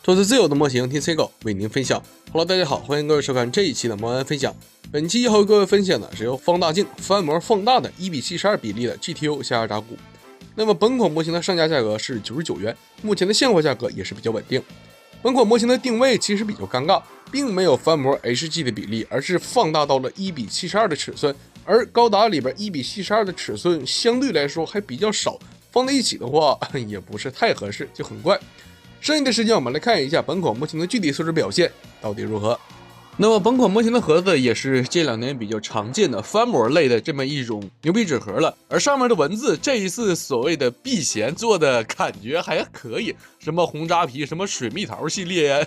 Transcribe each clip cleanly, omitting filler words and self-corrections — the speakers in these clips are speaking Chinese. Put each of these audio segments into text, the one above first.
说是自由的模型，听 C 狗为您分享。Hello， 大家好，欢迎各位收看这一期的模安分享。本期要和各位分享的是由放大镜翻模放大的1:72比例的 GTO 下压轧骨。那么本款模型的上架价格是99元，目前的现货价格也是比较稳定。本款模型的定位其实比较尴尬，并没有翻模 HG 的比例，而是放大到了1:72的尺寸，而高达里边1:72的尺寸相对来说还比较少，放在一起的话也不是太合适，就很怪。剩下的时间我们来看一下本款模型的具体素质表现到底如何。那么本款模型的盒子也是这2年比较常见的翻模类的这么一种牛皮纸盒了，而上面的文字这一次所谓的避嫌做的感觉还可以，什么红扎皮，什么水蜜桃系列呀，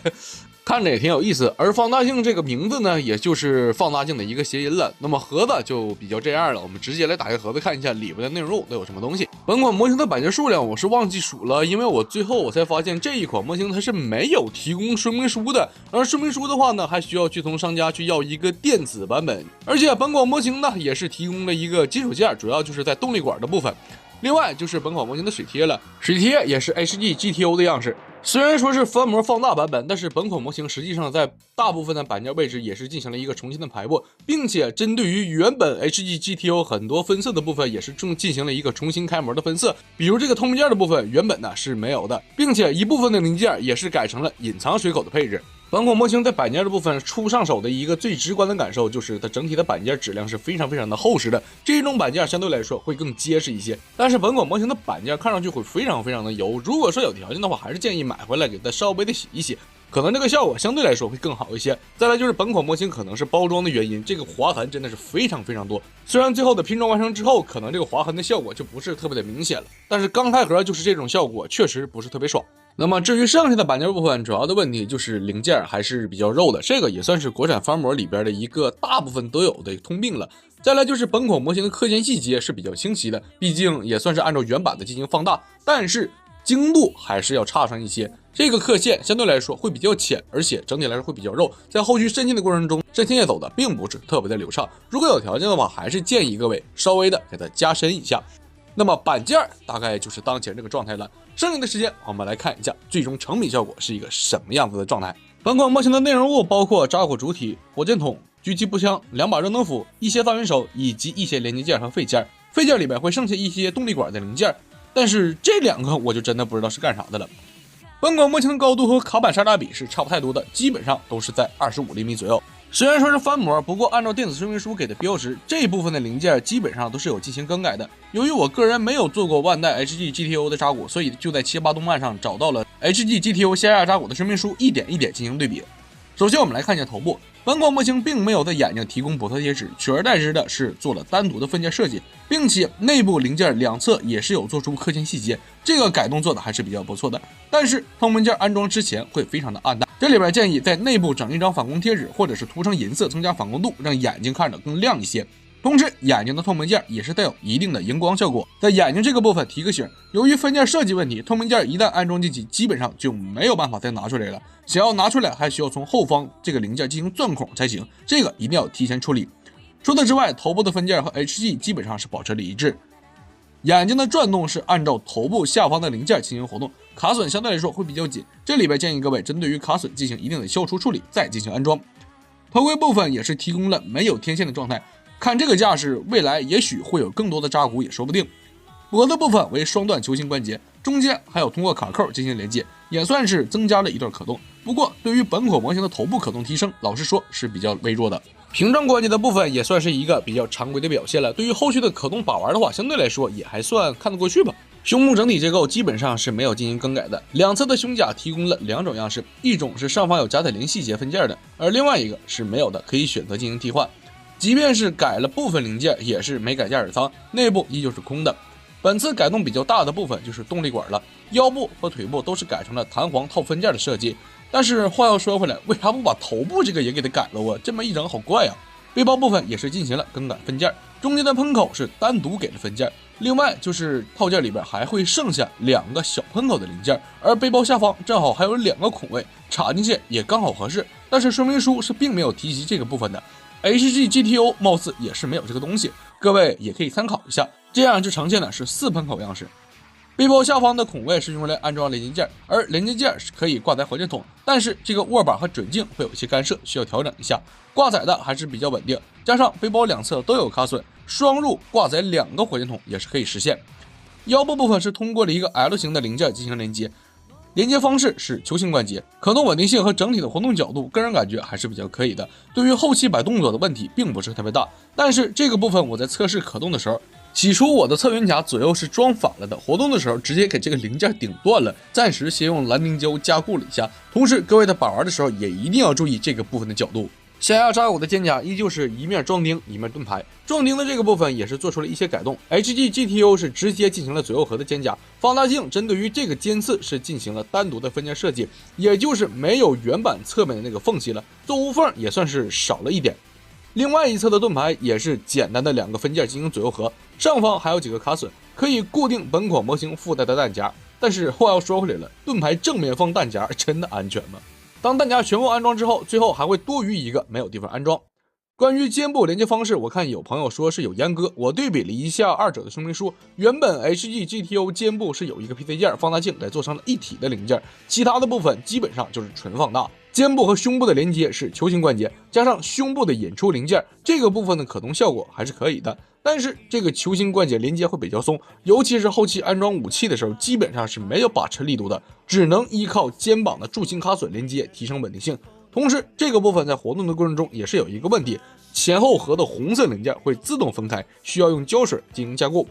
看着也挺有意思。而放大镜这个名字呢，也就是放大镜的一个谐音了。那么盒子就比较这样了，我们直接来打开盒子看一下里边的内容物都有什么东西。本款模型的板件数量我是忘记数了，因为我最后才发现这一款模型它是没有提供说明书的，而说明书的话呢，还需要去从商家去要一个电子版本。而且本款模型呢也是提供了一个金属件，主要就是在动力管的部分。另外就是本款模型的水贴了，水贴也是 HG GTO 的样式。虽然说是翻模放大版本，但是本款模型实际上在大部分的板件位置也是进行了一个重新的排布，并且针对于原本 HG GTO 很多分色的部分也是进行了一个重新开模的分色，比如这个透明件的部分原本呢是没有的，并且一部分的零件也是改成了隐藏水口的配置。本款模型在板件的部分初上手的一个最直观的感受就是它整体的板件质量是非常的厚实的，这种板件相对来说会更结实一些。但是本款模型的板件看上去会非常的油，如果说有条件的话，还是建议买回来给它稍微的洗一洗，可能这个效果相对来说会更好一些。再来就是本款模型可能是包装的原因，这个划痕真的是非常多。虽然最后的拼装完成之后，可能这个划痕的效果就不是特别的明显了，但是刚开盒就是这种效果，确实不是特别爽。那么至于剩下的板件部分，主要的问题就是零件还是比较肉的，这个也算是国产翻模里边的一个大部分都有的通病了。再来就是本款模型的刻件细节是比较清晰的，毕竟也算是按照原版的进行放大，但是精度还是要差上一些。这个刻线相对来说会比较浅，而且整体来说会比较肉，在后续渗进的过程中，渗线走的并不是特别的流畅。如果有条件的话，还是建议各位稍微的给它加深一下。那么板件大概就是当前这个状态了，剩下的时间我们来看一下最终成品效果是一个什么样子的状态。本款模型的内容物包括轧骨主体、火箭筒、狙击步枪、2把热能斧、一些发源手以及一些连接件和废件。废件里面会剩下一些动力管的零件，但是这2个我就真的不知道是干啥的了。本款模型的高度和卡板沙扎比是差不太多的，基本上都是在25厘米左右。虽然说是翻模，不过按照电子说明书给的标识，这一部分的零件基本上都是有进行更改的。由于我个人没有做过万代 HG GTO 的轧骨，所以就在78动漫上找到了 HG GTO 下压轧骨的说明书，一点一点进行对比。首先我们来看一下头部，本款模型并没有在眼睛提供补特贴纸，取而代之的是做了单独的分件设计，并且内部零件两侧也是有做出刻线细节，这个改动做的还是比较不错的。但是透明件安装之前会非常的暗淡，这里边建议在内部整一张反光贴纸，或者是涂成银色增加反光度，让眼睛看着更亮一些。同时眼睛的透明件也是带有一定的荧光效果，在眼睛这个部分提个醒，由于分件设计问题，透明件一旦安装进去基本上就没有办法再拿出来了，想要拿出来还需要从后方这个零件进行钻孔才行，这个一定要提前处理。除此之外，头部的分件和 HG 基本上是保持了一致，眼睛的转动是按照头部下方的零件进行活动，卡榫相对来说会比较紧，这里边建议各位针对于卡榫进行一定的消除处理再进行安装。头盔部分也是提供了没有天线的状态，看这个架势，未来也许会有更多的轧骨也说不定。脖子部分为双段球形关节，中间还有通过卡扣进行连接，也算是增加了一段可动。不过对于本款模型的头部可动提升，老实说是比较微弱的。屏障关节的部分也算是一个比较常规的表现了，对于后续的可动把玩的话，相对来说也还算看得过去吧。胸部整体结构基本上是没有进行更改的，两侧的胸甲提供了2种样式，一种是上方有加载零细节分件的，而另外一个是没有的，可以选择进行替换。即便是改了部分零件，也是没改驾驶舱，内部依旧是空的。本次改动比较大的部分就是动力管了，腰部和腿部都是改成了弹簧套分件的设计。但是话又说回来，为啥不把头部这个也给它改了啊？这么一整好怪啊！背包部分也是进行了更改分件，中间的喷口是单独给的分件，另外就是套件里边还会剩下2个小喷口的零件，而背包下方正好还有2个孔位，插进去也刚好合适。但是说明书是并没有提及这个部分的。HG GTO 貌似也是没有这个东西，各位也可以参考一下。这样就呈现的是4喷口样式。背包下方的孔位是用来安装连接件，而连接件是可以挂载火箭筒，但是这个握把和准镜会有一些干涉，需要调整一下。挂载的还是比较稳定，加上背包两侧都有卡榫，双入挂载2个火箭筒也是可以实现。腰部部分是通过了一个 L 型的零件进行连接，连接方式是球形关节，可动稳定性和整体的活动角度，个人感觉还是比较可以的。对于后期摆动作的问题并不是特别大，但是这个部分我在测试可动的时候，起初我的侧云夹左右是装反了的，活动的时候直接给这个零件顶断了，暂时先用蓝凝胶加固了一下。同时各位在把玩的时候也一定要注意这个部分的角度。下压扎古的肩胛依旧是一面装钉一面盾牌，装钉的这个部分也是做出了一些改动。HG GTO 是直接进行了左右合的肩胛，放大镜针对于这个尖刺是进行了单独的分件设计，也就是没有原版侧面的那个缝隙了，做无缝也算是少了一点。另外一侧的盾牌也是简单的2个分件进行左右合，上方还有几个卡榫可以固定本款模型附带的弹夹。但是话要说回来了，盾牌正面放弹夹真的安全吗？当弹夹全部安装之后，最后还会多余一个没有地方安装。关于肩部连接方式，我看有朋友说是有阉割，我对比了一下二者的说明书，原本 HG GTO 肩部是有一个 PC 件放大镜来做成了一体的零件，其他的部分基本上就是纯放大。肩部和胸部的连接是球形关节，加上胸部的引出零件，这个部分的可动效果还是可以的。但是这个球形关节连接会比较松，尤其是后期安装武器的时候，基本上是没有把持力度的，只能依靠肩膀的柱形卡榫连接提升稳定性。同时这个部分在活动的过程中也是有一个问题，前后合的红色零件会自动分开，需要用胶水进行加固。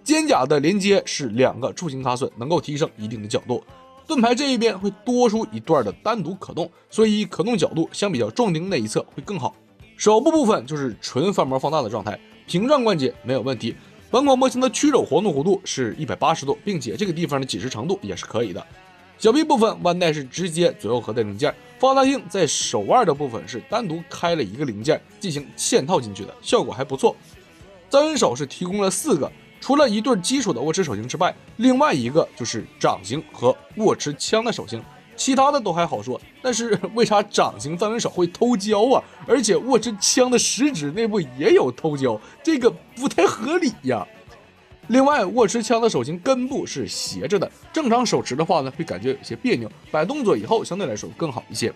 肩胛的连接是2个柱形卡榫，能够提升一定的角度。盾牌这一边会多出一段的单独可动，所以可动角度相比较撞钉那一侧会更好。手部部分就是纯翻模放大的状态，屏状关节没有问题。本款模型的曲肘活动弧度是180度，并且这个地方的紧实程度也是可以的。小臂部分腕带是直接左右合的零件，放大镜在手腕的部分是单独开了一个零件进行嵌套进去的，效果还不错。三文手是提供了4个，除了一对基础的握持手型之外，另外一个就是掌型和握持枪的手型，其他的都还好说。但是为啥掌型三文手会偷胶啊？而且握持枪的食指内部也有偷胶，这个不太合理呀。另外，握持枪的手型根部是斜着的，正常手持的话呢，会感觉有些别扭，摆动作以后相对来说更好一些。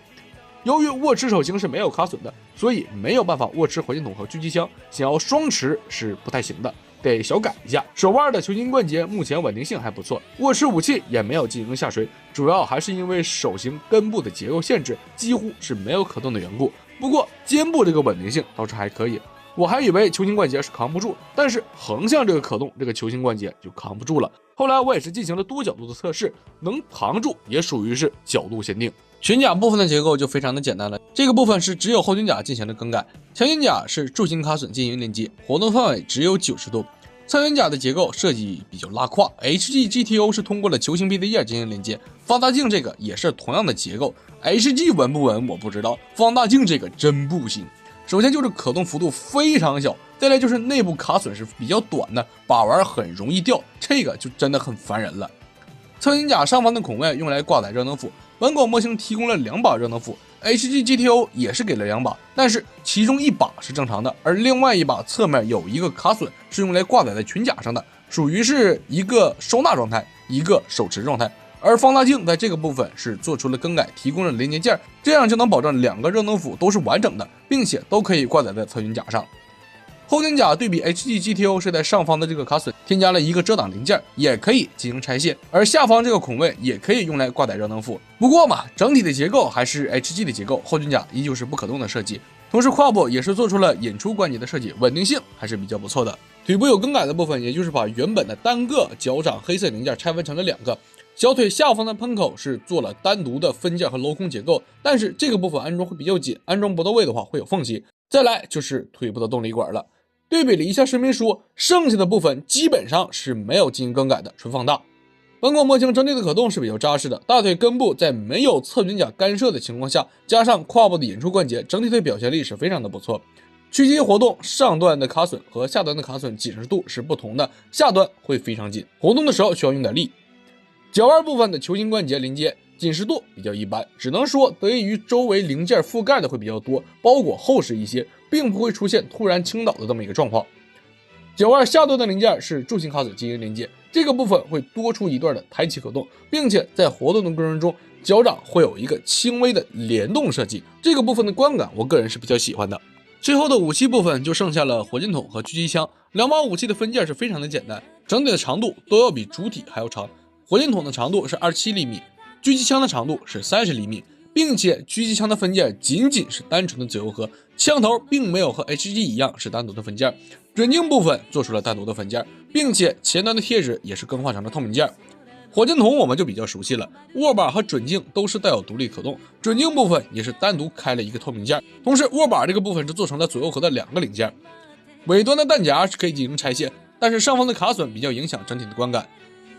由于握持手型是没有卡榫的，所以没有办法握持火箭筒和狙击枪，想要双持是不太行的，得小改一下。手腕的球形关节目前稳定性还不错，握持武器也没有进行下垂，主要还是因为手型根部的结构限制，几乎是没有可动的缘故。不过肩部这个稳定性倒是还可以。我还以为球形关节是扛不住，但是横向这个可动，这个球形关节就扛不住了。后来我也是进行了多角度的测试，能扛住也属于是角度限定。裙甲部分的结构就非常的简单了，这个部分是只有后裙甲进行了更改，前裙甲是柱形卡榫进行连接，活动范围只有90度。侧裙甲的结构设计比较拉胯 ，HG GTO 是通过了球形 PC 叶进行连接，放大镜这个也是同样的结构 ，HG 稳不稳我不知道，放大镜这个真不行。首先就是可动幅度非常小，再来就是内部卡榫是比较短的，把玩很容易掉，这个就真的很烦人了。侧裙甲上方的孔位用来挂载热能釜，本款模型提供了2把热能釜 ，HG GTO 也是给了2把，但是其中1把是正常的，而另外1把侧面有一个卡榫是用来挂载在裙甲上的，属于是一个收纳状态，一个手持状态。而放大镜在这个部分是做出了更改，提供了连接件，这样就能保证2个热能釜都是完整的，并且都可以挂载在侧裙甲上。后裙甲对比 HG GTO 是在上方的这个卡榫添加了一个遮挡零件，也可以进行拆卸，而下方这个孔位也可以用来挂载热能釜。不过嘛，整体的结构还是 HG 的结构，后裙甲依旧是不可动的设计。同时胯部也是做出了引出关节的设计，稳定性还是比较不错的。腿部有更改的部分，也就是把原本的单个脚掌黑色零件拆分成了2个。小腿下方的喷口是做了单独的分件和镂空结构，但是这个部分安装会比较紧，安装不到位的话会有缝隙。再来就是腿部的动力管了，对比了一下说明书，剩下的部分基本上是没有进行更改的，纯放大。本款模型整体的可动是比较扎实的，大腿根部在没有侧裙甲干涉的情况下，加上胯部的引出关节，整体的表现力是非常的不错。屈肌活动上段的卡榫和下端的卡榫紧实度是不同的，下端会非常紧，活动的时候需要用点力。脚腕部分的球形关节连接紧实度比较一般，只能说得益于周围零件覆盖的会比较多，包裹厚实一些，并不会出现突然倾倒的这么一个状况。脚腕下端的零件是柱形卡榫进行连接，这个部分会多出一段的抬起可动，并且在活动的过程中，脚掌会有一个轻微的联动设计，这个部分的观感我个人是比较喜欢的。最后的武器部分就剩下了火箭筒和狙击枪，两把武器的分件是非常的简单，整体的长度都要比主体还要长。火箭筒的长度是27厘米，狙击枪的长度是30厘米，并且狙击枪的分件仅仅是单纯的左右合，枪头并没有和 HG 一样是单独的分件，准镜部分做出了单独的分件，并且前端的贴纸也是更换成了透明件。火箭筒我们就比较熟悉了，握把和准镜都是带有独立可动，准镜部分也是单独开了一个透明件，同时握把这个部分是做成了左右合的2个零件。尾端的弹夹是可以进行拆卸，但是上方的卡榫比较影响整体的观感。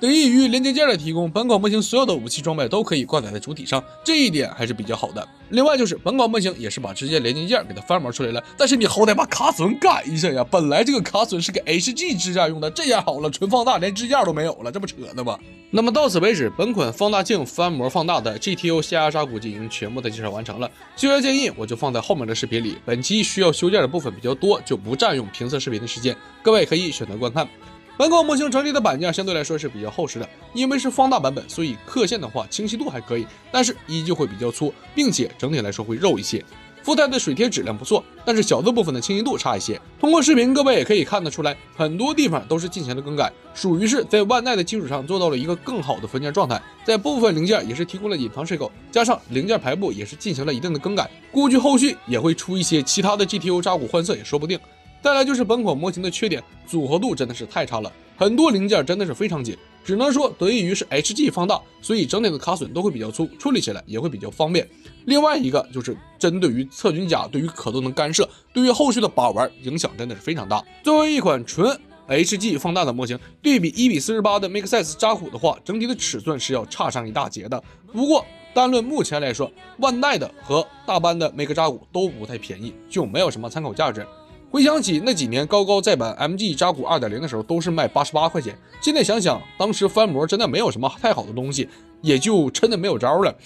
得益于连接件的提供，本款模型所有的武器装备都可以挂载在主体上，这一点还是比较好的。另外就是本款模型也是把直接连接件给它翻模出来了，但是你好歹把卡榫改一下呀，本来这个卡榫是给 HG 支架用的，这样好了，纯放大连支架都没有了，这不扯的吗？那么到此为止，本款放大镜翻模放大的 GTO 下压扎古已经全部的介绍完成了，修改建议我就放在后面的视频里，本期需要修件的部分比较多，就不占用评测视频的时间，各位可以选择观看。本款模型整体的板件相对来说是比较厚实的，因为是放大版本，所以刻线的话清晰度还可以，但是依旧会比较粗，并且整体来说会肉一些。附带的水贴质量不错，但是小字部分的清晰度差一些。通过视频各位也可以看得出来，很多地方都是进行了更改，属于是在万代的基础上做到了一个更好的分件状态，在部分零件也是提供了隐藏税购，加上零件排布也是进行了一定的更改，估计后续也会出一些其他的 GTO 扎古换色也说不定。再来就是本款模型的缺点，组合度真的是太差了，很多零件真的是非常紧，只能说得益于是 HG 放大，所以整体的卡榫都会比较粗，处理起来也会比较方便。另外一个就是针对于侧军甲对于可动的干涉，对于后续的把玩影响真的是非常大。作为一款纯 HG 放大的模型，对比1:48的 Make Size 扎古的话，整体的尺寸是要差上一大截的。不过单论目前来说，万代的和大班的 Make 扎古都不太便宜，就没有什么参考价值。回想起那几年高高再版 MG 扎古 2.0 的时候，都是卖88块钱。现在想想，当时翻模真的没有什么太好的东西，也就真的没有招了。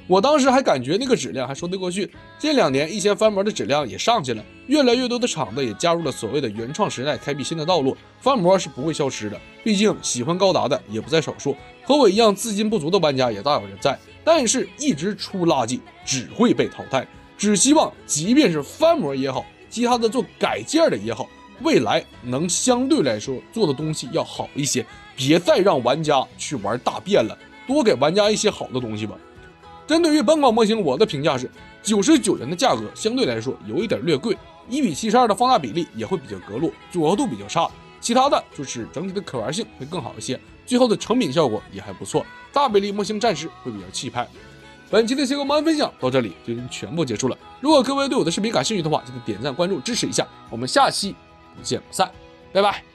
我当时还感觉那个质量还说得过去。近2年，一些翻模的质量也上去了，越来越多的厂子也加入了所谓的原创时代，开辟新的道路。翻模是不会消失的，毕竟喜欢高达的也不在少数，和我一样资金不足的玩家也大有人在。但是，一直出垃圾只会被淘汰。只希望，即便是翻模也好，其他的做改件的也好，未来能相对来说做的东西要好一些，别再让玩家去玩大便了，多给玩家一些好的东西吧。针对于本款模型，我的评价是99元的价格相对来说有一点略贵，1:72的放大比例也会比较隔路，组合度比较差，其他的就是整体的可玩性会更好一些，最后的成品效果也还不错，大比例模型暂时会比较气派。本期的结构模分享到这里就已经全部结束了。如果各位对我的视频感兴趣的话，记得点赞关注支持一下。我们下期不见不散，拜拜。